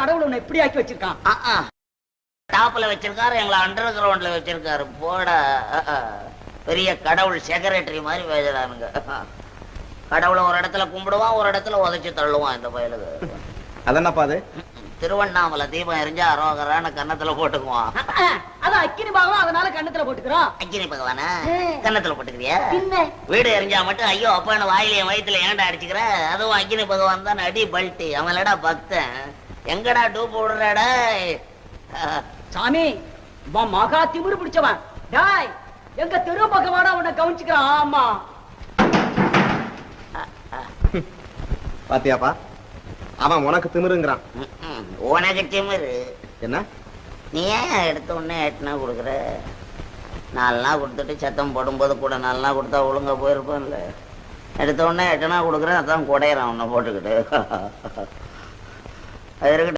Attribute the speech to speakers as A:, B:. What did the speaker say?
A: கடவுள் உன்னை எப்படி ஆக்கி வச்சிருக்கான்?
B: டாப்ல வச்சிருக்காரு, எங்களை அண்டர் கிரவுண்ட்ல வச்சிருக்காரு. போட பெரிய கடவுள் செக்ரட்டரி மாதிரி பேசுறானுங்க. கடவுளை ஒரு இடத்துல கும்பிடுவான், ஒரு இடத்துல உதைச்சு தள்ளுவான் இந்த பயலுக்கு.
C: அதென்னப்பா அது?
B: திருவண்ணாமலை தீபம் எரிஞ்சா அரோகரான கன்னத்துல போட்டுக்குவான்.
A: அது அக்கினி பகவான், அதனால கண்ணத்துல போட்டுக்கிறோம்.
B: அக்கினி பகவானா கன்னத்துல போட்டுக்கிறியா? வீடு எரிஞ்சா மட்டும் ஐயோ அப்பான்னு வாயிலையும் வயிற்றுல ஏன்டா அடிச்சுக்கிற? அதுவும் அக்கினி பகவான் தான் அடி பல்ட்டி. அவன்லடா பக்தன். எங்கடா டூப் விடுறாடா
A: சாமி? மகா திமிரு பிடிச்சவன். டாய், எங்க திரு பகவானா உன்னை கவனிச்சுக்கிறான். ஆமா
C: பாத்தியாப்பா, அவன் உனக்கு திமிருங்கிறான்.
B: உனக்கு திமிரு
C: என்ன?
B: நீ ஏன் எடுத்த உடனே எட்டுனா கொடுக்குற? 4 நாள் கொடுத்துட்டு சத்தம் போடும்போது கூட 4 நாள் கொடுத்தா ஒழுங்கா போயிருப்பான்ல. எடுத்த உடனே 8 நாள் கொடுக்குறேன், அதான் குடையிறான் உன்னை போட்டுக்கிட்டு. அது இருக்கட்டும்.